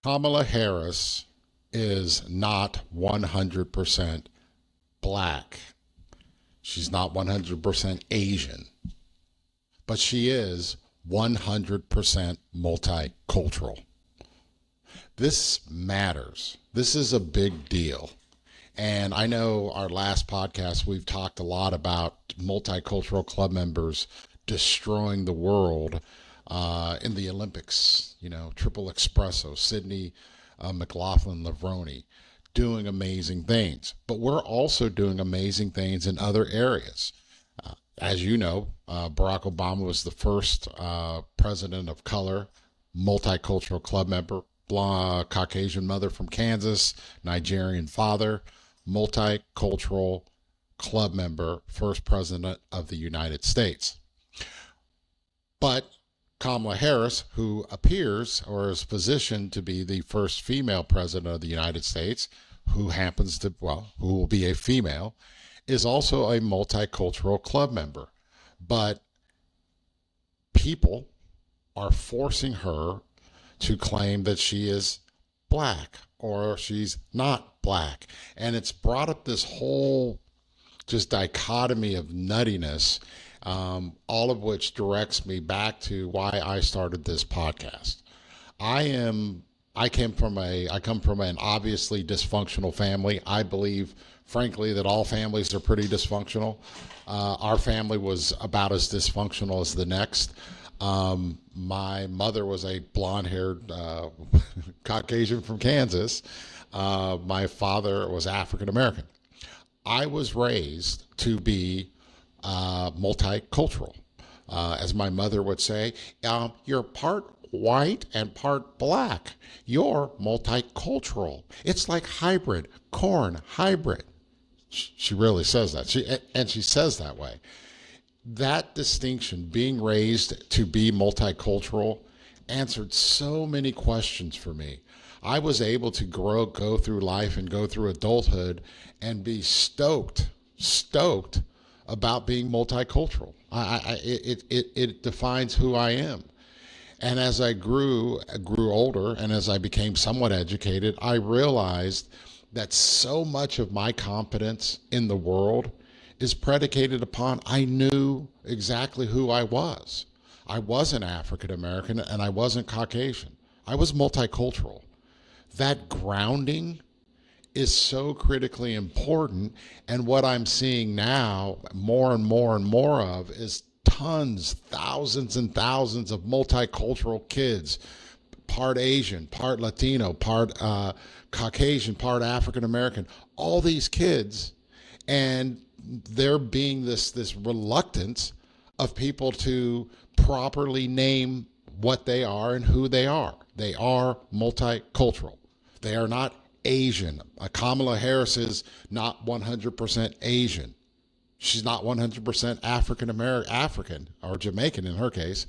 Kamala Harris is not 100% black. She's not 100% Asian, but she is 100% multicultural. This matters. This is a big deal. And I know our last podcast, we've talked a lot about multicultural club members destroying the world in the Olympics, triple espresso, Sydney McLaughlin Legrone, doing amazing things. But we're also doing amazing things in other areas. As you know, Barack Obama was the first president of color, multicultural club member, Caucasian mother from Kansas, Nigerian father, multicultural club member, first president of the United States. But Kamala Harris, who appears or is positioned to be the first female president of the United States, who will be a female, is also a multicultural club member. But people are forcing her to claim that she is black or she's not black. And it's brought up this whole just dichotomy of nuttiness, all of which directs me back to why I started this podcast. I come from an obviously dysfunctional family. I believe, frankly, that all families are pretty dysfunctional. Our family was about as dysfunctional as the next. My mother was a blonde-haired Caucasian from Kansas. My father was African American. I was raised to be multicultural. As my mother would say, you're part white and part black. You're multicultural. It's like hybrid, corn hybrid. She really says that. She says that way. That distinction, being raised to be multicultural, answered so many questions for me. I was able to go through life and go through adulthood and be stoked about being multicultural. It defines who I am. And as I grew older and as I became somewhat educated, I realized that so much of my confidence in the world is predicated upon I knew exactly who I was. I wasn't African American and I wasn't Caucasian. I was multicultural. That grounding is so critically important. And what I'm seeing now more and more and more of is thousands and thousands of multicultural kids, part Asian, part Latino, part Caucasian, part African American, all these kids. And there being this reluctance of people to properly name what they are and who they are. They are multicultural. They are not Asian. Kamala Harris is not 100% Asian. She's not 100% African or Jamaican in her case.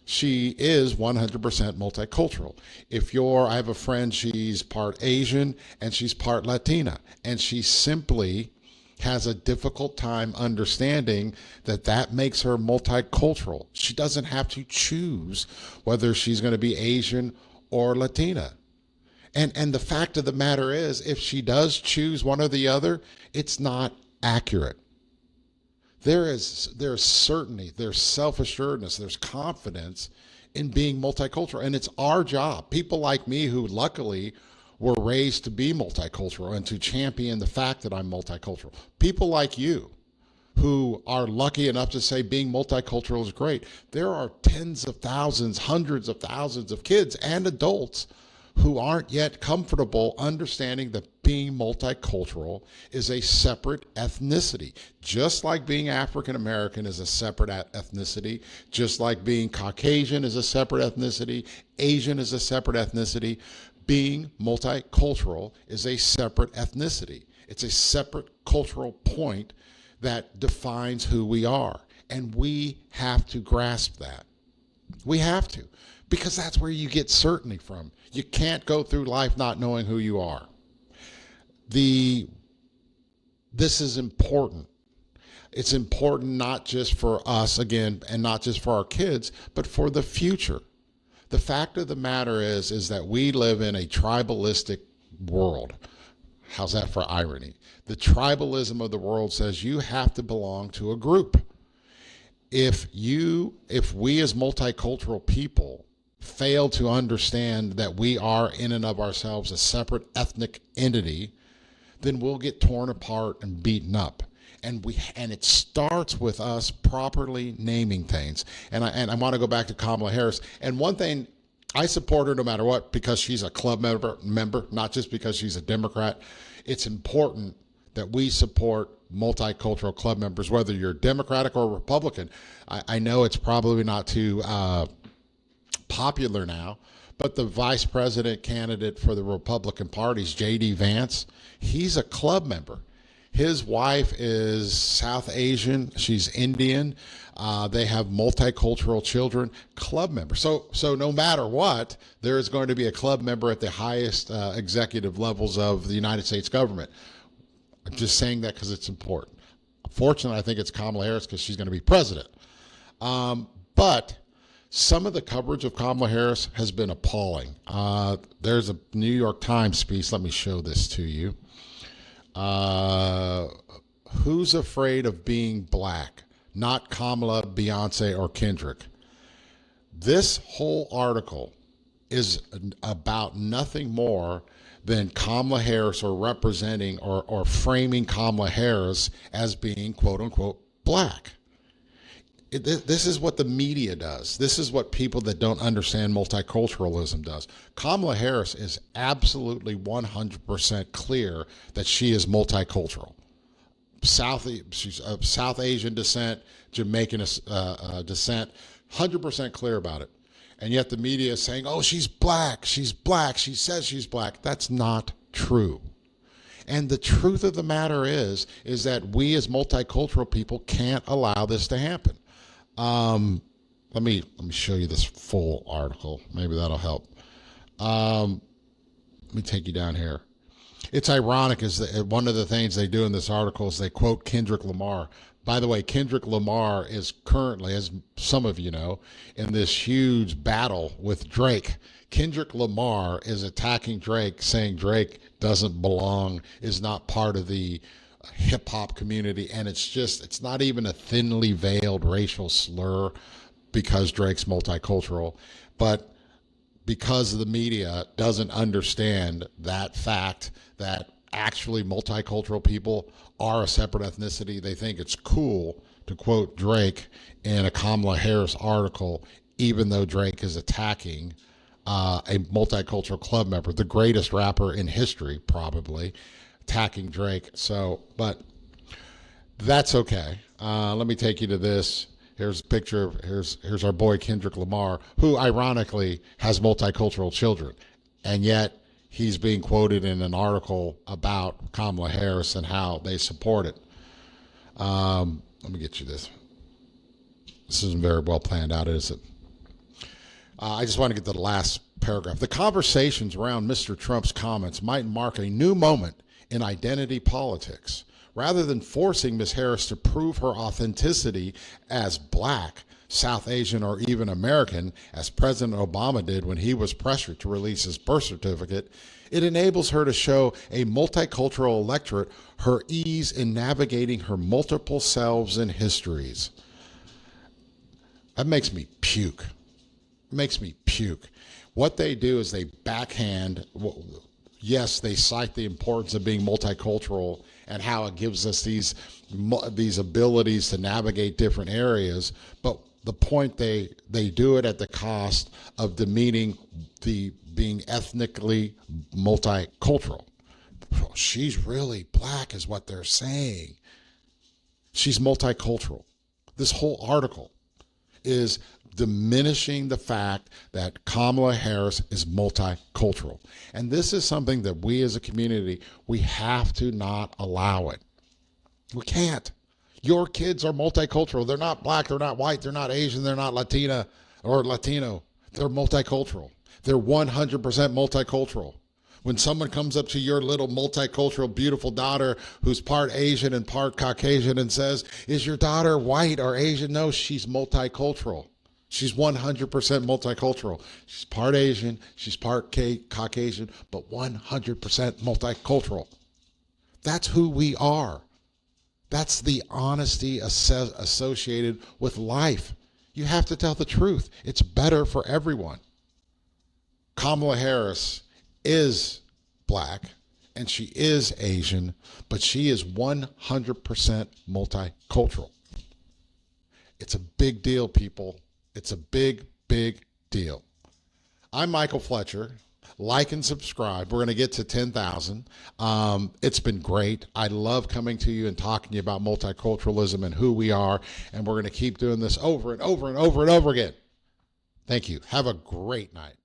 She is 100% multicultural. I have a friend, she's part Asian and she's part Latina, and she simply has a difficult time understanding that makes her multicultural. She doesn't have to choose whether she's going to be Asian or Latina. And the fact of the matter is, if she does choose one or the other, it's not accurate. There's certainty, there's self-assuredness, there's confidence in being multicultural. And it's our job, people like me who luckily were raised to be multicultural and to champion the fact that I'm multicultural. People like you who are lucky enough to say being multicultural is great. There are tens of thousands, hundreds of thousands of kids and adults who aren't yet comfortable understanding that being multicultural is a separate ethnicity. Just like being African American is a separate ethnicity, just like being Caucasian is a separate ethnicity, Asian is a separate ethnicity, being multicultural is a separate ethnicity. It's a separate cultural point that defines who we are. And we have to grasp that. We have to, because that's where you get certainty from. You can't go through life not knowing who you are. This is important. It's important not just for us, again, and not just for our kids, but for the future. The fact of the matter is that we live in a tribalistic world. How's that for irony? The tribalism of the world says you have to belong to a group. If we as multicultural people fail to understand that we are in and of ourselves a separate ethnic entity, then we'll get torn apart and beaten up. And it starts with us properly naming things. And I want to go back to Kamala Harris. And one thing, I support her no matter what, because she's a club member, not just because she's a Democrat. It's important that we support multicultural club members, whether you're Democratic or Republican. I know it's probably not too popular now, but the vice president candidate for the Republican Party's J.D. Vance, he's a club member. His wife is South Asian. She's Indian. They have multicultural children. Club member. So no matter what, there is going to be a club member at the highest executive levels of the United States government. I'm just saying that because it's important. Fortunately, I think it's Kamala Harris because she's going to be president. But some of the coverage of Kamala Harris has been appalling. There's a New York Times piece. Let me show this to you. Who's afraid of being black? Not Kamala, Beyonce, or Kendrick. This whole article is about nothing more than Kamala Harris, or representing or framing Kamala Harris as being quote unquote black. This is what the media does. This is what people that don't understand multiculturalism does. Kamala Harris is absolutely 100% clear that she is multicultural. She's of South Asian descent, Jamaican descent, 100% clear about it. And yet the media is saying, oh, she's black, she says she's black. That's not true. And the truth of the matter is that we as multicultural people can't allow this to happen. Let me show you this full article. Maybe that'll help. Let me take you down here. It's ironic is that one of the things they do in this article is they quote Kendrick Lamar. By the way, Kendrick Lamar is currently, as some of you know, in this huge battle with Drake. Kendrick Lamar is attacking Drake, saying Drake doesn't belong, is not part of the hip hop community, and it's not even a thinly veiled racial slur because Drake's multicultural, but because the media doesn't understand that fact that actually multicultural people are a separate ethnicity. They think it's cool to quote Drake in a Kamala Harris article, even though Drake is attacking a multicultural club member, the greatest rapper in history, probably, attacking Drake. So, but that's okay. Let me take you to this. Here's a picture of, here's our boy Kendrick Lamar, who ironically has multicultural children. And yet he's being quoted in an article about Kamala Harris and how they support it. Let me get you this. This isn't very well planned out, is it? I just want to get to the last paragraph. The conversations around Mr. Trump's comments might mark a new moment in identity politics. Rather than forcing Ms. Harris to prove her authenticity as black, South Asian, or even American, as President Obama did when he was pressured to release his birth certificate, it enables her to show a multicultural electorate her ease in navigating her multiple selves and histories. That makes me puke. It makes me puke. What they do is they backhand. Yes, they cite the importance of being multicultural and how it gives us these abilities to navigate different areas, but the point they do it at the cost of demeaning the being ethnically multicultural. She's really black is what they're saying. She's multicultural. This whole article is diminishing the fact that Kamala Harris is multicultural. And this is something that we as a community, we have to not allow it. We can't. Your kids are multicultural. They're not black, they're not white, they're not Asian, they're not Latina or Latino. They're multicultural. They're 100% multicultural. When someone comes up to your little multicultural, beautiful daughter who's part Asian and part Caucasian and says, is your daughter white or Asian? No, she's multicultural. She's 100% multicultural. She's part Asian, she's part Caucasian, but 100% multicultural. That's who we are. That's the honesty associated with life. You have to tell the truth. It's better for everyone. Kamala Harris is black and she is Asian, but she is 100% multicultural. It's a big deal, people. It's a big, big deal. I'm Michael Fletcher. Like and subscribe. We're going to get to 10,000. It's been great. I love coming to you and talking to you about multiculturalism and who we are. And we're going to keep doing this over and over and over and over again. Thank you. Have a great night.